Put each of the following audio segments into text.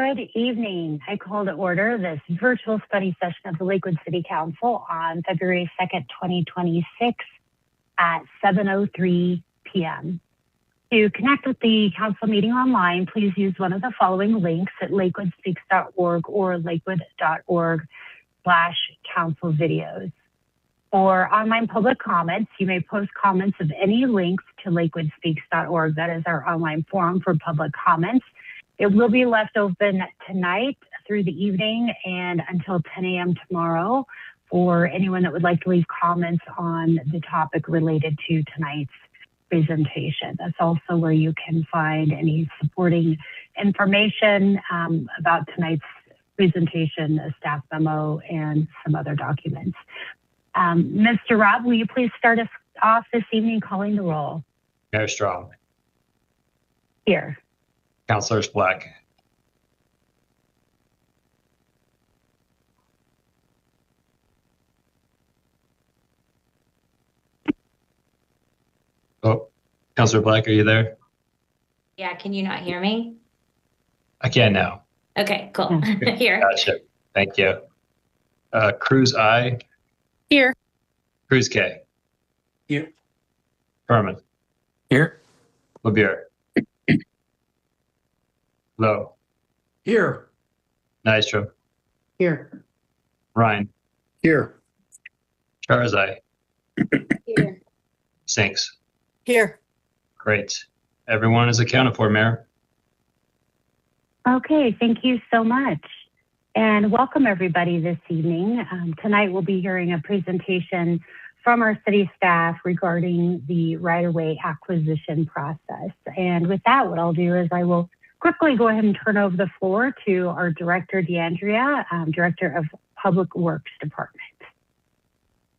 Good evening. I call to order this virtual study session of the Lakewood City Council on February 2nd, 2026 at 7:03 p.m. To connect with the council meeting online, please use one of the following links at lakewoodspeaks.org or lakewood.org/council videos. For online public comments, you may post comments of any links to lakewoodspeaks.org. That is our online forum for public comments. It will be left open tonight through the evening and until 10 a.m. tomorrow for anyone that would like to leave comments on the topic related to tonight's presentation. That's also where you can find any supporting information about tonight's presentation, a staff memo, and some other documents. Mr. Robb, will you please start us off this evening calling the roll? Mayor Strong. Here. Councilors Black. Oh, Councilor Black, are you there? Yeah, can you not hear me? I can now. Okay, cool. Here. Gotcha. Thank you. Cruz, I. Here. Cruz, K. Here. Furman. Here. LeBure. Lowe. Here. Nystrom. Here. Ryan. Here. Charzai. Here. Sinks. Here. Great. Everyone is accounted for, Mayor. Okay, thank you so much. And welcome everybody this evening. Tonight we'll be hearing a presentation from our city staff regarding the right-of-way acquisition process. And with that, what I'll do is I will quickly go ahead and turn over the floor to our Director, DeAndrea, Director of Public Works Department.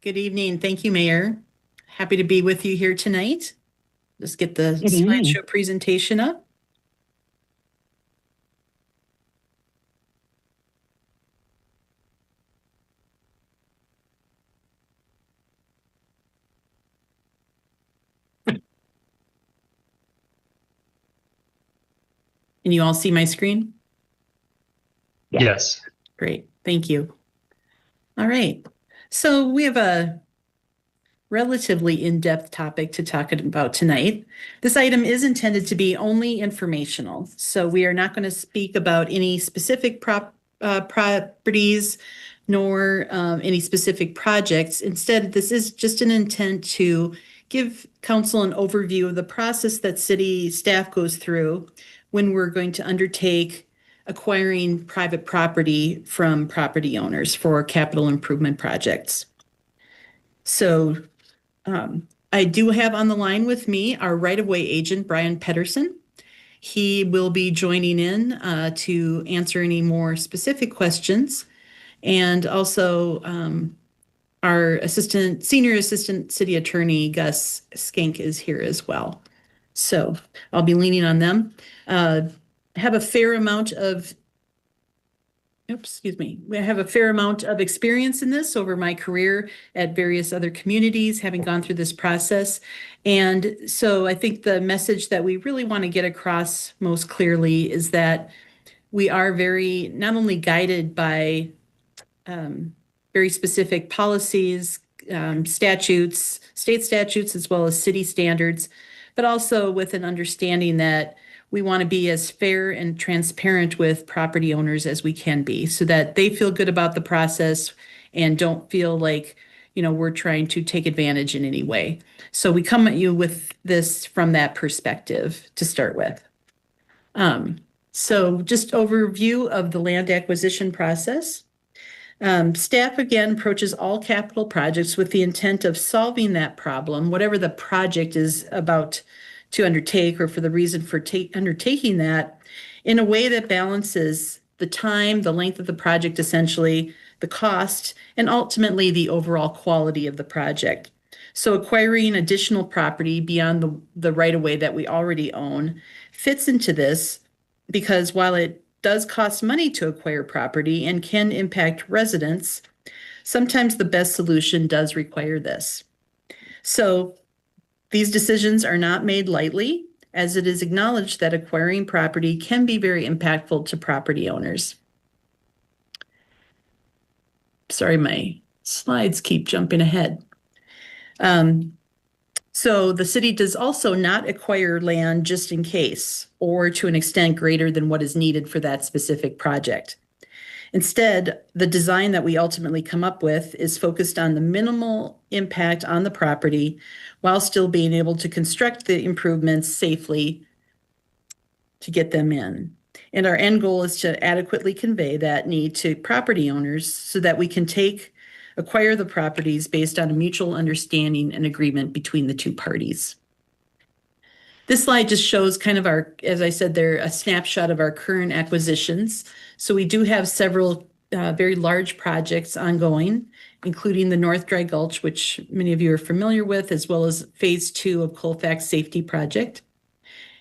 Good evening. Thank you, Mayor. Happy to be with you here tonight. Let's get the slideshow presentation up. Can you all see my screen? Yes. Great, thank you. All right, so we have a relatively in-depth topic to talk about tonight. This item is intended to be only informational, so we are not going to speak about any specific properties nor any specific projects. Instead, this is just an intent to give council an overview of the process that city staff goes through when we're going to undertake acquiring private property from property owners for capital improvement projects. So I do have on the line with me our right-of-way agent, Brian Pedersen. He will be joining in to answer any more specific questions. And also our senior assistant city attorney, Gus Skank, is here as well. So I'll be leaning on them. Have a fair amount of, we have a fair amount of experience in this over my career at various other communities, having gone through this process. And so I think the message that we really want to get across most clearly is that we are very, not only guided by very specific policies, statutes, state statutes, as well as city standards, but also with an understanding that we want to be as fair and transparent with property owners as we can be so that they feel good about the process and don't feel like, we're trying to take advantage in any way. So we come at you with this from that perspective to start with. So just overview of the land acquisition process. Staff again approaches all capital projects with the intent of solving that problem, whatever the project is about to undertake or for the reason for undertaking that, in a way that balances the time, the length of the project, essentially, the cost, and ultimately the overall quality of the project. So acquiring additional property beyond the right-of-way that we already own fits into this because while it does cost money to acquire property and can impact residents, sometimes the best solution does require this. So these decisions are not made lightly. as it is acknowledged that acquiring property can be very impactful to property owners. Sorry, my slides keep jumping ahead. So the city does also not acquire land just in case or to an extent greater than what is needed for that specific project. Instead, the design that we ultimately come up with is focused on the minimal impact on the property while still being able to construct the improvements safely to get them in. And our end goal is to adequately convey that need to property owners so that we can acquire the properties based on a mutual understanding and agreement between the two parties. This slide just shows kind of our, as I said there, a snapshot of our current acquisitions. So we do have several very large projects ongoing, including the North Dry Gulch, which many of you are familiar with, as well as phase 2 of Colfax Safety Project,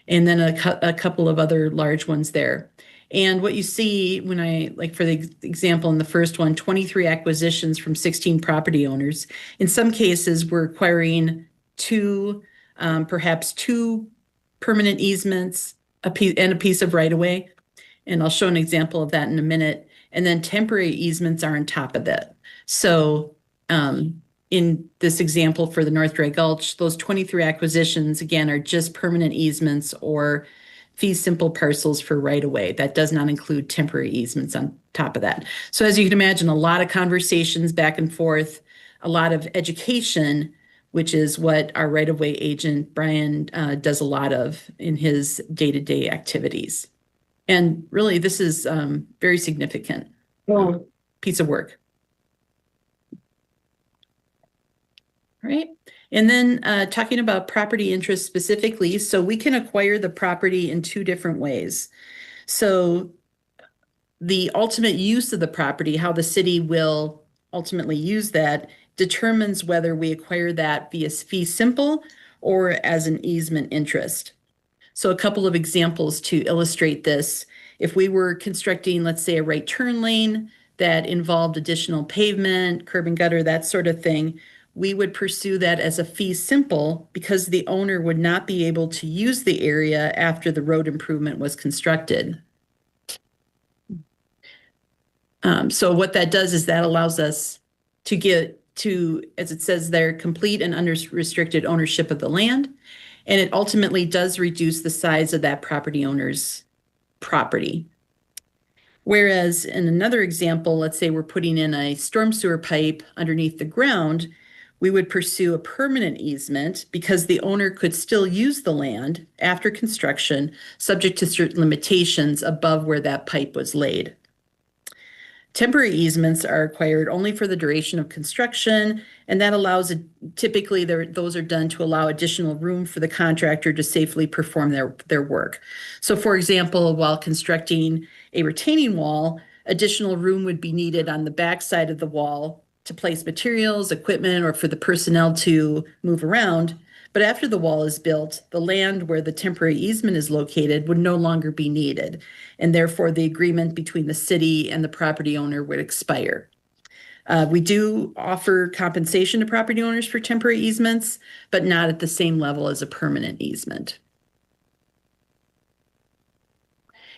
and then a couple of other large ones there. And what you see when like for the example in the first one, 23 acquisitions from 16 property owners. In some cases, we're acquiring perhaps two permanent easements, and a piece of right-of-way. And I'll show an example of that in a minute. And then temporary easements are on top of that. So in this example for the North Dry Gulch, those 23 acquisitions, again, are just permanent easements or fee simple parcels for right-of-way. That does not include temporary easements on top of that. So as you can imagine, a lot of conversations back and forth, a lot of education, which is what our right-of-way agent, Brian, does a lot of in his day-to-day activities. And really, this is very significant piece of work. All right. And then talking about property interest specifically, so we can acquire the property in two different ways. So the ultimate use of the property, how the city will ultimately use that, determines whether we acquire that via fee simple or as an easement interest. So a couple of examples to illustrate this. If we were constructing, let's say, a right turn lane that involved additional pavement, curb and gutter, that sort of thing, we would pursue that as a fee simple because the owner would not be able to use the area after the road improvement was constructed. So what that does is that allows us to get to, as it says there, complete and unrestricted ownership of the land. And it ultimately does reduce the size of that property owner's property. Whereas in another example, let's say we're putting in a storm sewer pipe underneath the ground, we would pursue a permanent easement because the owner could still use the land after construction, subject to certain limitations above where that pipe was laid. Temporary easements are acquired only for the duration of construction, and that allows, typically those are done to allow additional room for the contractor to safely perform their work. So for example, while constructing a retaining wall, additional room would be needed on the back side of the wall to place materials, equipment, or for the personnel to move around. But after the wall is built, the land where the temporary easement is located would no longer be needed, and therefore the agreement between the city and the property owner would expire. We do offer compensation to property owners for temporary easements, but not at the same level as a permanent easement.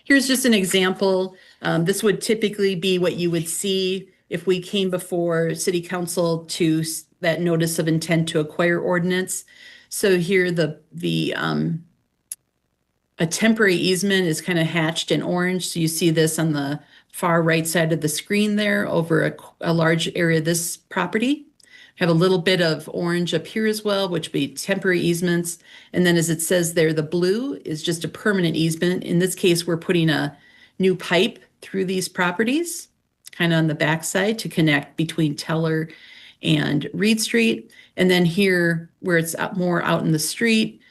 Here's just an example. This would typically be what you would see if we came before City Council to that notice of intent to acquire ordinance. So here a temporary easement is kind of hatched in orange. So you see this on the far right side of the screen there over a large area of this property. Have a little bit of orange up here as well, which would be temporary easements. And then as it says there, the blue is just a permanent easement. In this case, we're putting a new pipe through these properties, kind of on the backside to connect between Teller and Reed Street. And then here, where it's more out in the street,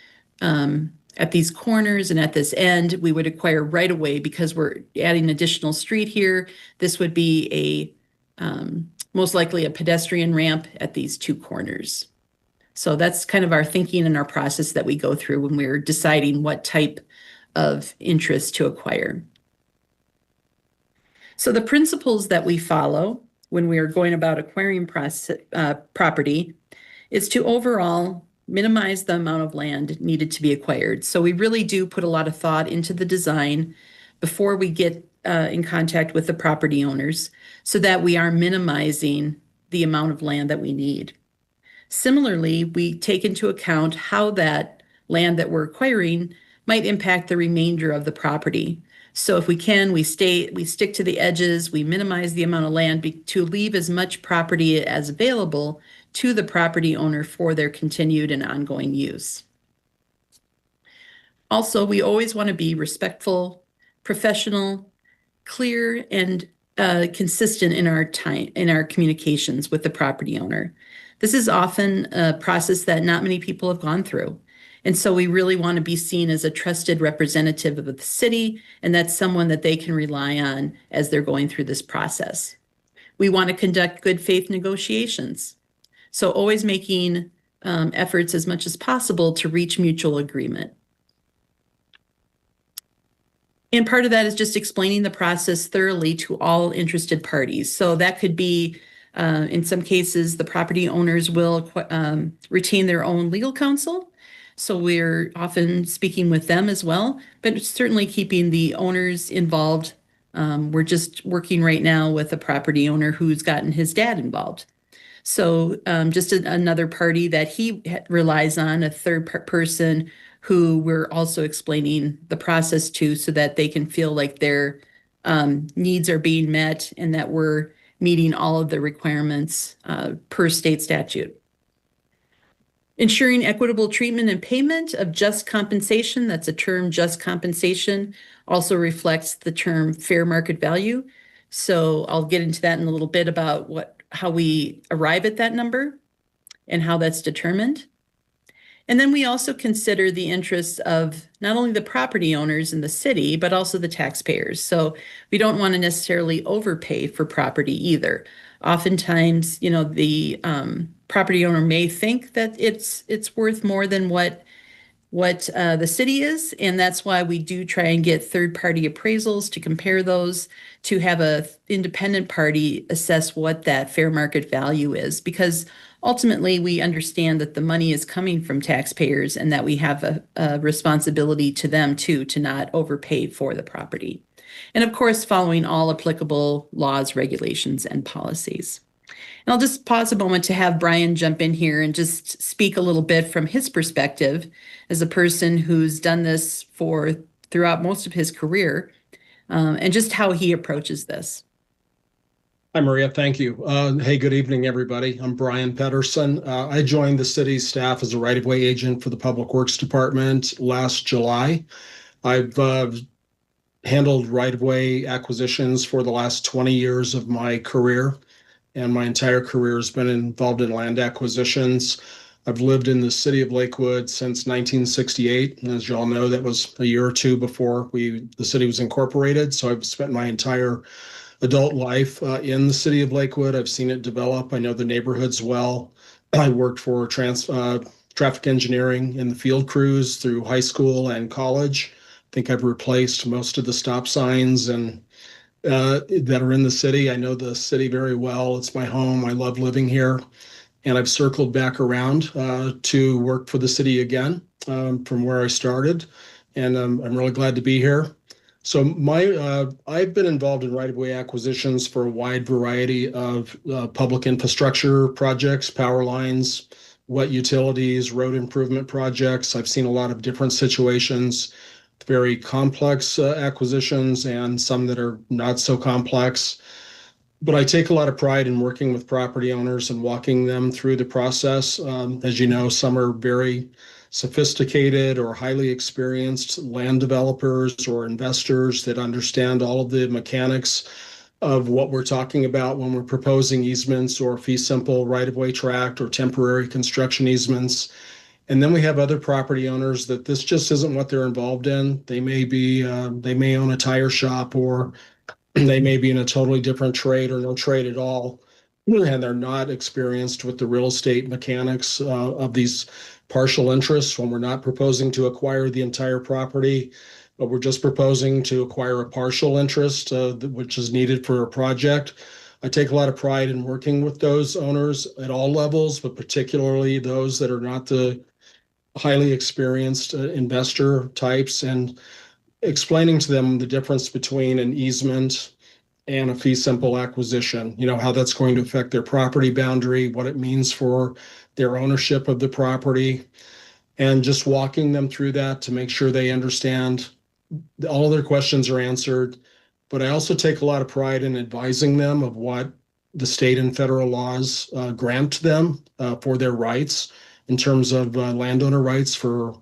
at these corners and at this end, we would acquire right away because we're adding additional street here. This would be most likely a pedestrian ramp at these two corners. So that's kind of our thinking and our process that we go through when we're deciding what type of interest to acquire. So the principles that we follow when we are going about acquiring property is to overall minimize the amount of land needed to be acquired. So we really do put a lot of thought into the design before we get in contact with the property owners so that we are minimizing the amount of land that we need. Similarly, we take into account how that land that we're acquiring might impact the remainder of the property. So if we can, we stick to the edges, we minimize the amount of land to leave as much property as available to the property owner for their continued and ongoing use. Also, we always want to be respectful, professional, clear, and consistent in our communications with the property owner. This is often a process that not many people have gone through. And so we really want to be seen as a trusted representative of the city, and that's someone that they can rely on as they're going through this process. We want to conduct good faith negotiations. So always making efforts as much as possible to reach mutual agreement. And part of that is just explaining the process thoroughly to all interested parties. So that could be, in some cases, the property owners will retain their own legal counsel. So we're often speaking with them as well, but certainly keeping the owners involved. We're just working right now with a property owner who's gotten his dad involved. So just another party that he relies on, a third person who we're also explaining the process to so that they can feel like their needs are being met and that we're meeting all of the requirements per state statute. Ensuring equitable treatment and payment of just compensation, that's a term, just compensation, also reflects the term fair market value. So I'll get into that in a little bit about how we arrive at that number and how that's determined. And then we also consider the interests of not only the property owners in the city, but also the taxpayers. So we don't want to necessarily overpay for property either. Oftentimes, the property owner may think that it's worth more than what the city is, and that's why we do try and get third-party appraisals to compare those, to have a independent party assess what that fair market value is, because ultimately we understand that the money is coming from taxpayers and that we have a responsibility to them too, to not overpay for the property. And of course, following all applicable laws, regulations, and policies. And I'll just pause a moment to have Brian jump in here and just speak a little bit from his perspective as a person who's done this throughout most of his career, and just how he approaches this. Hi, Maria. Thank you. Hey, good evening, everybody. I'm Brian Pedersen. I joined the city's staff as a right-of-way agent for the Public Works Department last July. I've handled right-of-way acquisitions for the last 20 years of my career, and my entire career has been involved in land acquisitions. I've lived in the city of Lakewood since 1968. And as you all know, that was a year or two before the city was incorporated. So I've spent my entire adult life in the city of Lakewood. I've seen it develop. I know the neighborhoods well. I worked for traffic engineering in the field crews through high school and college. I think I've replaced most of the stop signs and that are in the city. I know the city very well. It's my home. I love living here. And I've circled back around to work for the city again from where I started. And I'm really glad to be here. So I've been involved in right-of-way acquisitions for a wide variety of public infrastructure projects, power lines, wet utilities, road improvement projects. I've seen a lot of different situations, very complex acquisitions and some that are not so complex. But I take a lot of pride in working with property owners and walking them through the process. As you know, some are very sophisticated or highly experienced land developers or investors that understand all of the mechanics of what we're talking about when we're proposing easements or fee simple right-of-way tract or temporary construction easements. And then we have other property owners that this just isn't what they're involved in. They may own a tire shop, or they may be in a totally different trade or no trade at all, and they're not experienced with the real estate mechanics of these partial interests when we're not proposing to acquire the entire property, but we're just proposing to acquire a partial interest, which is needed for a project. I take a lot of pride in working with those owners at all levels, but particularly those that are not the highly experienced investor types and explaining to them the difference between an easement and a fee simple acquisition, how that's going to affect their property boundary, what it means for their ownership of the property, and just walking them through that to make sure they understand all their questions are answered. But I also take a lot of pride in advising them of what the state and federal laws grant them for their rights in terms of landowner rights for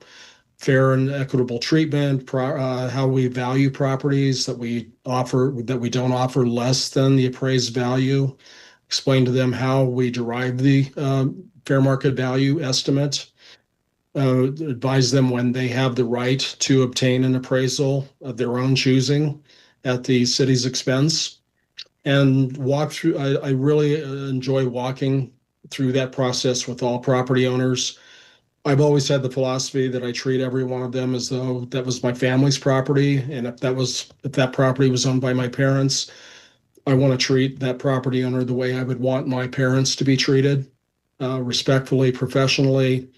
fair and equitable treatment, how we value properties that we don't offer less than the appraised value, explain to them how we derive the fair market value estimate, advise them when they have the right to obtain an appraisal of their own choosing at the city's expense, and walk through. I really enjoy walking through that process with all property owners. I've always had the philosophy that I treat every one of them as though that was my family's property, and if that property was owned by my parents, I want to treat that property owner the way I would want my parents to be treated, respectfully, professionally,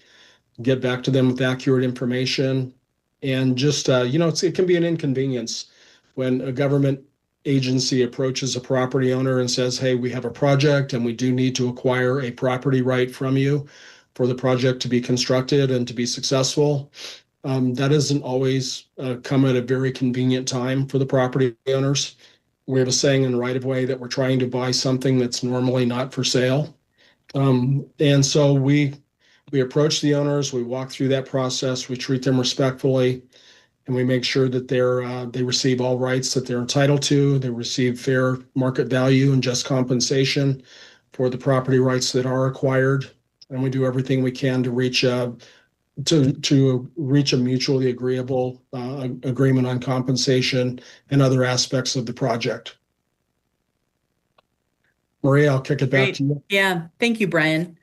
get back to them with accurate information. And just, it can be an inconvenience when a government agency approaches a property owner and says, hey, we have a project and we do need to acquire a property right from you for the project to be constructed and to be successful. That doesn't always come at a very convenient time for the property owners. We have a saying in the right of way that we're trying to buy something that's normally not for sale. And so we approach the owners, we walk through that process, we treat them respectfully, and we make sure that they receive all rights that they're entitled to. They receive fair market value and just compensation for the property rights that are acquired. And we do everything we can to reach a mutually agreeable agreement on compensation and other aspects of the project. Maria, I'll kick it back to you. Yeah, thank you, Brian.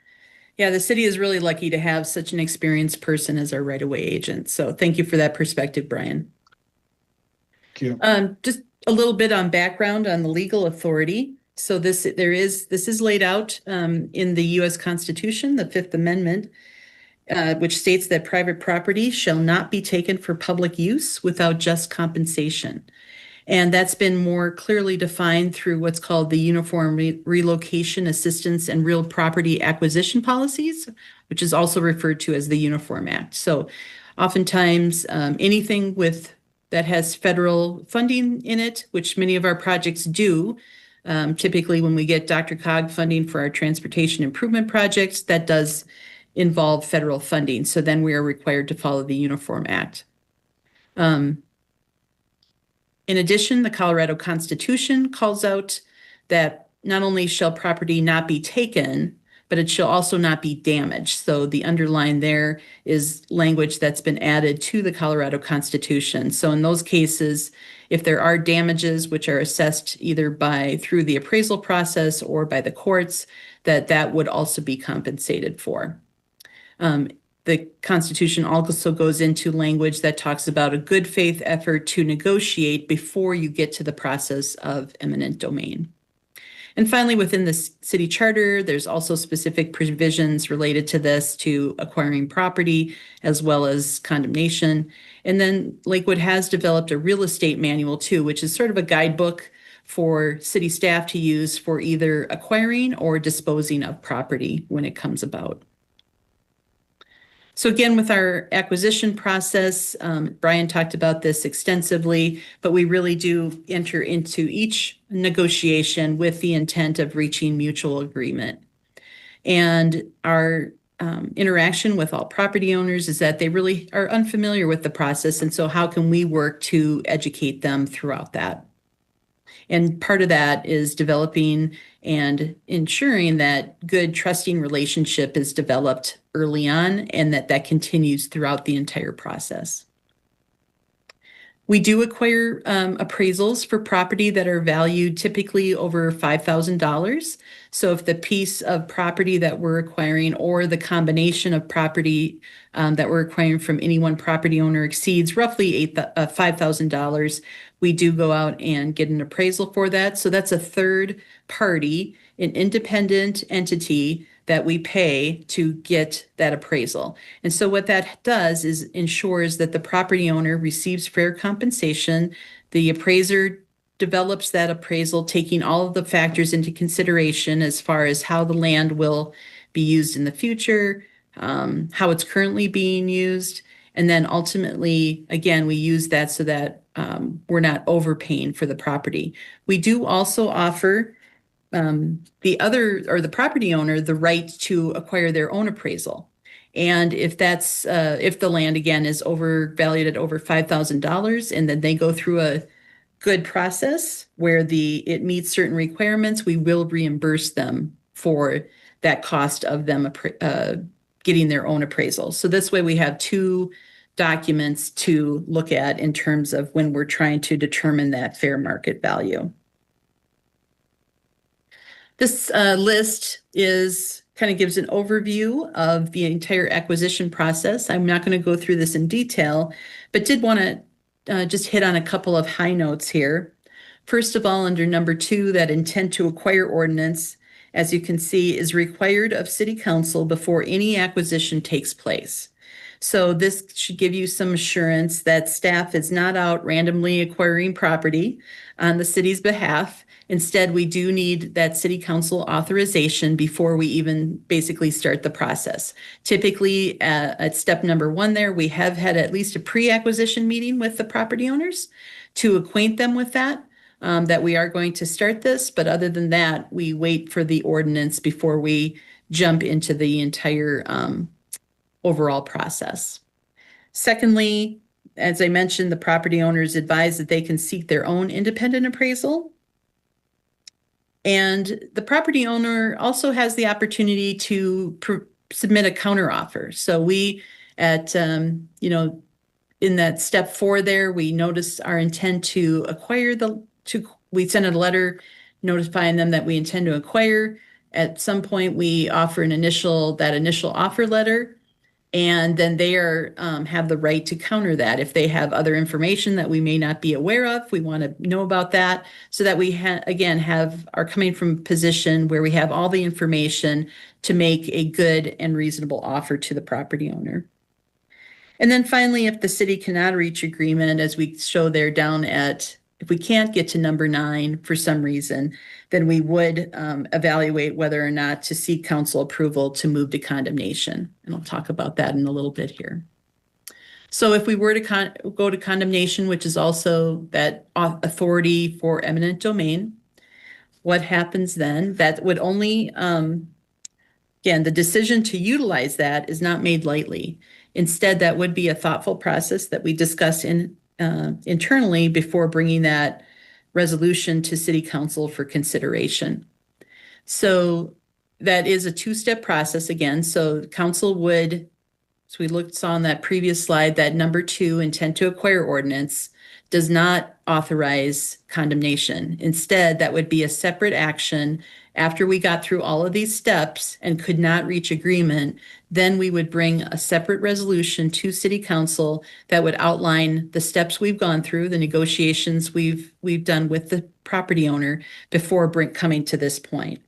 Yeah, the city is really lucky to have such an experienced person as our right-of-way agent. So thank you for that perspective, Brian. Thank you. Just a little bit on background on the legal authority. So this is laid out in the U.S. Constitution, the Fifth Amendment, which states that private property shall not be taken for public use without just compensation. And that's been more clearly defined through what's called the Uniform Relocation Assistance and Real Property Acquisition Policies, which is also referred to as the Uniform Act. So oftentimes anything that has federal funding in it, which many of our projects do, typically when we get Dr. Cog funding for our transportation improvement projects, that does involve federal funding. So then we are required to follow the Uniform Act. In addition, the Colorado Constitution calls out that not only shall property not be taken, but it shall also not be damaged. So the underline there is language that's been added to the Colorado Constitution. So in those cases, if there are damages which are assessed either through the appraisal process or by the courts, that would also be compensated for. The Constitution also goes into language that talks about a good faith effort to negotiate before you get to the process of eminent domain. And finally, within the city charter, there's also specific provisions related to this, to acquiring property as well as condemnation. And then Lakewood has developed a real estate manual too, which is sort of a guidebook for city staff to use for either acquiring or disposing of property when it comes about. So again, with our acquisition process, Brian talked about this extensively, but we really do enter into each negotiation with the intent of reaching mutual agreement. And our interaction with all property owners is that they really are unfamiliar with the process. And so how can we work to educate them throughout that? And part of that is developing and ensuring that good trusting relationship is developed early on and that continues throughout the entire process. We do acquire appraisals for property that are valued typically over $5,000. So if the piece of property that we're acquiring or the combination of property that we're acquiring from any one property owner exceeds roughly $5,000, we do go out and get an appraisal for that. So that's a third party, an independent entity that we pay to get that appraisal. And so what that does is ensures that the property owner receives fair compensation. The appraiser develops that appraisal, taking all of the factors into consideration as far as how the land will be used in the future, how it's currently being used. And then ultimately, again, we use that so that we're not overpaying for the property. We do also offer the property owner the right to acquire their own appraisal. And if that's if the land again is overvalued at over $5,000, and then they go through a good process where it meets certain requirements, we will reimburse them for that cost of them getting their own appraisal. So this way we have two documents to look at in terms of when we're trying to determine that fair market value. This list kind of gives an overview of the entire acquisition process. I'm not going to go through this in detail, but did want to just hit on a couple of high notes here. First of all, under number 2, that intent to acquire ordinance, as you can see, is required of City Council before any acquisition takes place. So this should give you some assurance that staff is not out randomly acquiring property on the city's behalf. Instead, we do need that City Council authorization before we even basically start the process. Typically, at step number 1 there, we have had at least a pre-acquisition meeting with the property owners to acquaint them with that we are going to start this. But other than that, we wait for the ordinance before we jump into the entire overall process. Secondly, as I mentioned, the property owners advise that they can seek their own independent appraisal. And the property owner also has the opportunity to submit a counteroffer. So we in that step 4 there, we notice our intent to acquire we send a letter notifying them that we intend to acquire. At some point, we offer that initial offer letter, and then they have the right to counter that. If they have other information that we may not be aware of, we want to know about that so that we are coming from a position where we have all the information to make a good and reasonable offer to the property owner. And then finally, if the city cannot reach agreement, as we show there if we can't get to number 9 for some reason, then we would evaluate whether or not to seek council approval to move to condemnation. And I'll talk about that in a little bit here. So if we were to go to condemnation, which is also that authority for eminent domain, what happens then? That would only, again, the decision to utilize that is not made lightly. Instead, that would be a thoughtful process that we discuss internally before bringing that resolution to City Council for consideration. So that is a 2-step process again. So council so we saw on that previous slide, that number 2, intent to acquire ordinance, does not authorize condemnation. Instead, that would be a separate action. After we got through all of these steps and could not reach agreement, then we would bring a separate resolution to City Council that would outline the steps we've gone through, the negotiations we've done with the property owner before coming to this point.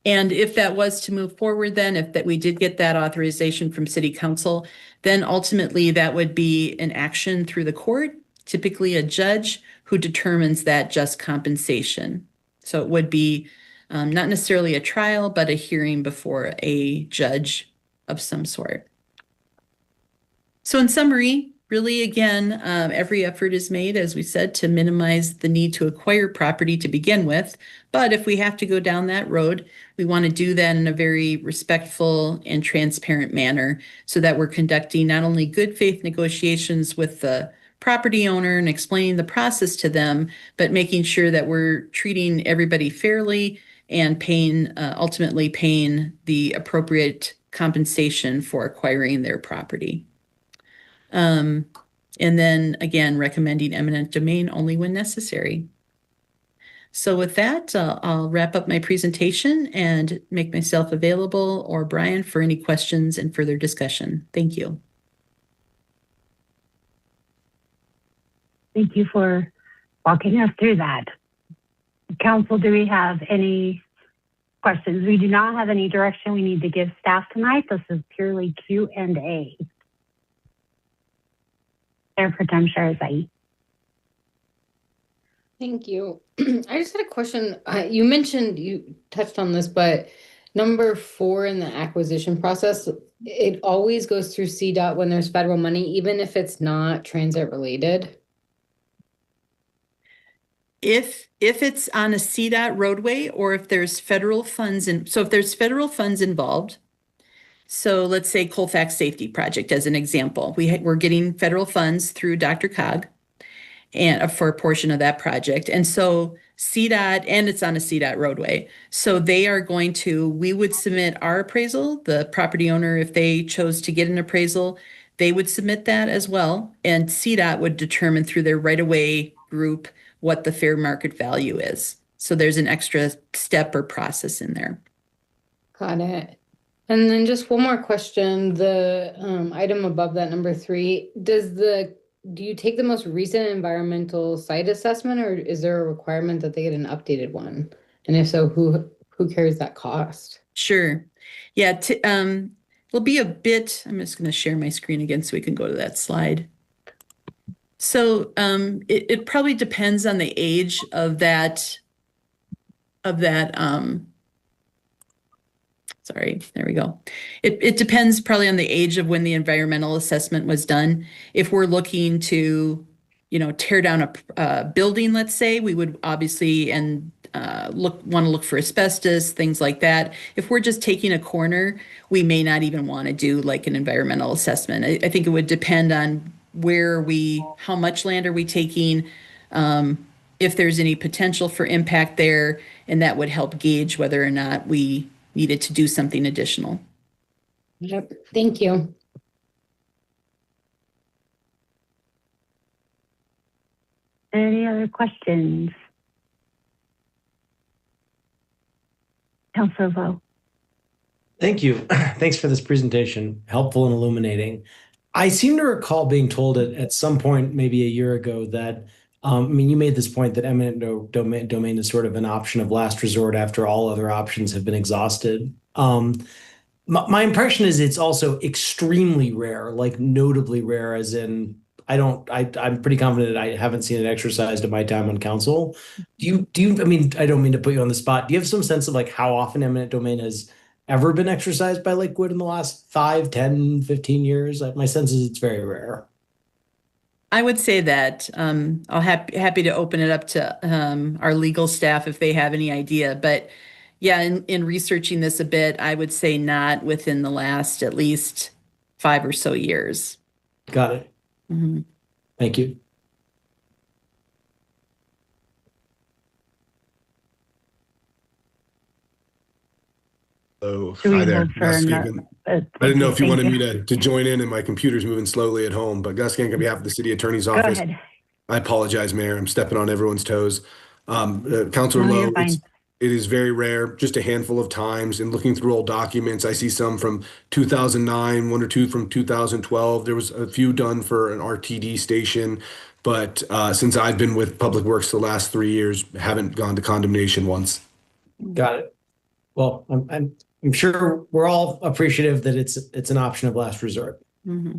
And if that was to move forward, then if we did get that authorization from City Council, then ultimately that would be an action through the court, typically a judge who determines that just compensation. So it would be not necessarily a trial, but a hearing before a judge of some sort. So in summary, really, again, every effort is made, as we said, to minimize the need to acquire property to begin with. But if we have to go down that road, we want to do that in a very respectful and transparent manner so that we're conducting not only good faith negotiations with the property owner and explaining the process to them, but making sure that we're treating everybody fairly and ultimately paying the appropriate compensation for acquiring their property. And then again, recommending eminent domain only when necessary. So with that, I'll wrap up my presentation and make myself available, or Brian, for any questions and further discussion. Thank you. Thank you for walking us through that. Council, do we have any questions? We do not have any direction we need to give staff tonight. This is purely Q&A. Mayor Pro Tem Sharazai. Thank you. I just had a question. You mentioned, you touched on this, but number 4 in the acquisition process, it always goes through CDOT when there's federal money, even if it's not transit related. If it's on a CDOT roadway or if there's federal funds if there's federal funds involved, so let's say Colfax Safety Project as an example, we're getting federal funds through DRCOG and for a portion of that project. And so CDOT, and it's on a CDOT roadway. So we would submit our appraisal, the property owner, if they chose to get an appraisal, they would submit that as well. And CDOT would determine through their right-of-way group what the fair market value is. So there's an extra step or process in there. Got it. And then just one more question, the item above that, number 3, do you take the most recent environmental site assessment, or is there a requirement that they get an updated one? And if so, who carries that cost? Sure. Yeah, it'll be a bit, I'm just going to share my screen again so we can go to that slide. So it probably depends on the age of that sorry, there we go. It depends probably on the age of when the environmental assessment was done. If we're looking to, tear down a building, let's say, we would obviously want to look for asbestos, things like that. If we're just taking a corner, we may not even want to do like an environmental assessment. I think it would depend on how much land are we taking, if there's any potential for impact there, and that would help gauge whether or not we needed to do something additional. Yep. Thank you. Any other questions? Councilor Vo. Thank you. Thanks for this presentation. Helpful and illuminating. I seem to recall being told at some point, maybe a year ago, that you made this point that eminent domain is sort of an option of last resort after all other options have been exhausted. My impression is it's also extremely rare, like notably rare, as in I'm pretty confident I haven't seen it exercised in my time on council. Do you, I don't mean to put you on the spot. Do you have some sense of like how often eminent domain has ever been exercised by Lakewood in the last 5, 10, 15 years? My sense is it's very rare. I would say that I'll happy to open it up to our legal staff if they have any idea. But yeah, in researching this a bit, I would say not within the last at least 5 or so years. Got it. Mm-hmm. Thank you. Oh, hi there. Gus Gank. I didn't know if you wanted me to join in, and my computer's moving slowly at home, but Gus Gank on behalf of the city attorney's office. Go ahead. I apologize, Mayor. I'm stepping on everyone's toes. Councilor No, Lowe, you're fine. it is very rare, just a handful of times. And looking through old documents, I see some from 2009, 1 or 2 from 2012. There was a few done for an RTD station, but since I've been with Public Works the last 3 years, haven't gone to condemnation once. Got it. Well, I'm sure we're all appreciative that it's an option of last resort. Mm-hmm.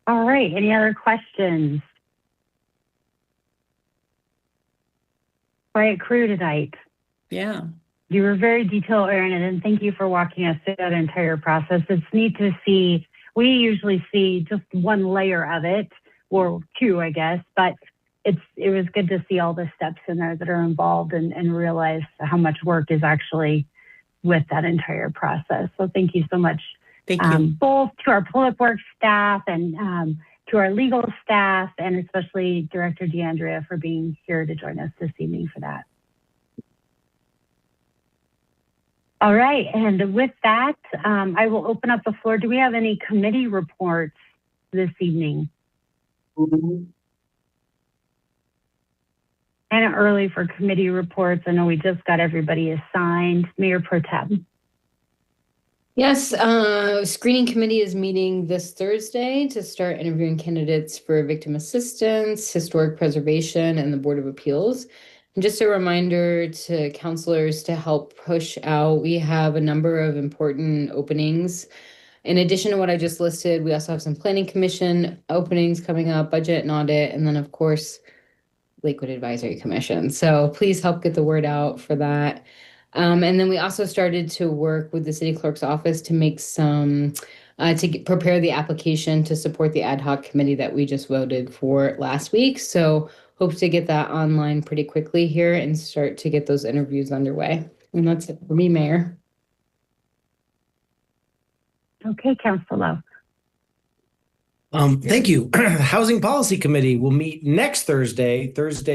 All right. Any other questions? Quiet crew tonight. Yeah. You were very detail-oriented, and thank you for walking us through that entire process. It's neat to see. We usually see just one layer of it, or 2, I guess, but it was good to see all the steps in there that are involved and realize how much work is actually with that entire process. So thank you so much. Thank you. Both to our Public Works staff and to our legal staff, and especially Director DeAndrea for being here to join us this evening for that. All right, and with that, I will open up the floor. Do we have any committee reports this evening? Kind of early for committee reports. I know we just got everybody assigned. Mayor Pro Tem. Yes, screening committee is meeting this Thursday to start interviewing candidates for victim assistance, historic preservation, and the Board of Appeals. And just a reminder to counselors to help push out, we have a number of important openings. In addition to what I just listed, we also have some planning commission openings coming up, budget and audit, and then of course, Lakewood Advisory Commission. So please help get the word out for that. And then we also started to work with the city clerk's office to make some, prepare the application to support the ad hoc committee that we just voted for last week. So hope to get that online pretty quickly here and start to get those interviews underway. And that's it for me, Mayor. Okay, Councilor Lowe. Thank you. Housing Policy Committee will meet next Thursday,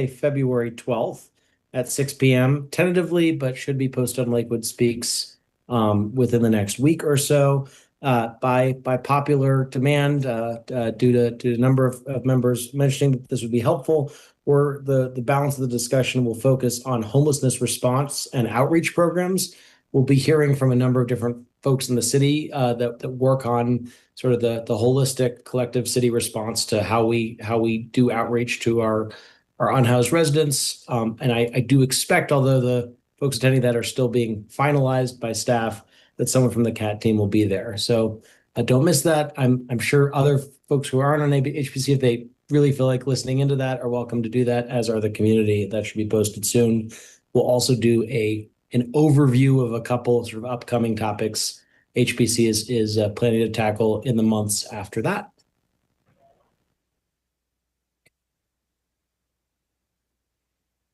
February 12th at 6 p.m. tentatively, but should be posted on Lakewood Speaks within the next week or so. By popular demand, due to a number of members mentioning that this would be helpful, or the balance of the discussion will focus on homelessness response and outreach programs. We'll be hearing from a number of different folks in the city that work on sort of the holistic collective city response to how we do outreach to our unhoused residents. And I do expect, although the folks attending that are still being finalized by staff, that someone from the CAT team will be there. So don't miss that. I'm sure other folks who aren't on HPC, if they really feel like listening into that, are welcome to do that, as are the community. That should be posted soon. We'll also do an overview of a couple of sort of upcoming topics HPC is planning to tackle in the months after that.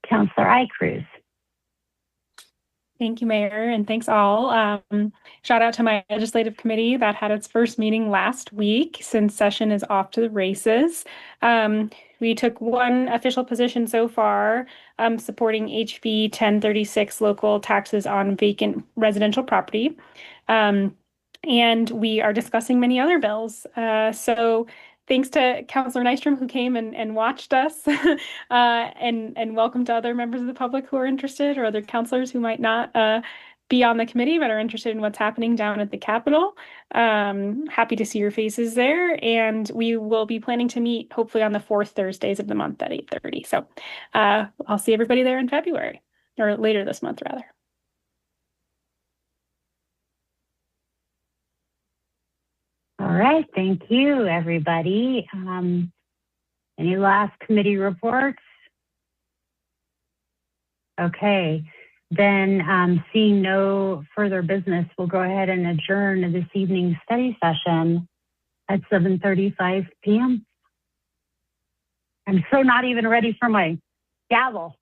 Councilor Cruz. Thank you, Mayor, and thanks all. Shout out to my legislative committee that had its first meeting last week, since session is off to the races. We took one official position so far, supporting HB 1036 local taxes on vacant residential property. And we are discussing many other bills. So thanks to Councilor Nystrom, who came and watched us, and welcome to other members of the public who are interested, or other councilors who might not be on the committee but are interested in what's happening down at the Capitol. Happy to see your faces there, and we will be planning to meet hopefully on the fourth Thursdays of the month at 8:30. So I'll see everybody there in February, or later this month rather. All right, thank you, everybody. Any last committee reports? Okay, then seeing no further business, we'll go ahead and adjourn this evening's study session at 7:35 p.m. I'm so not even ready for my gavel.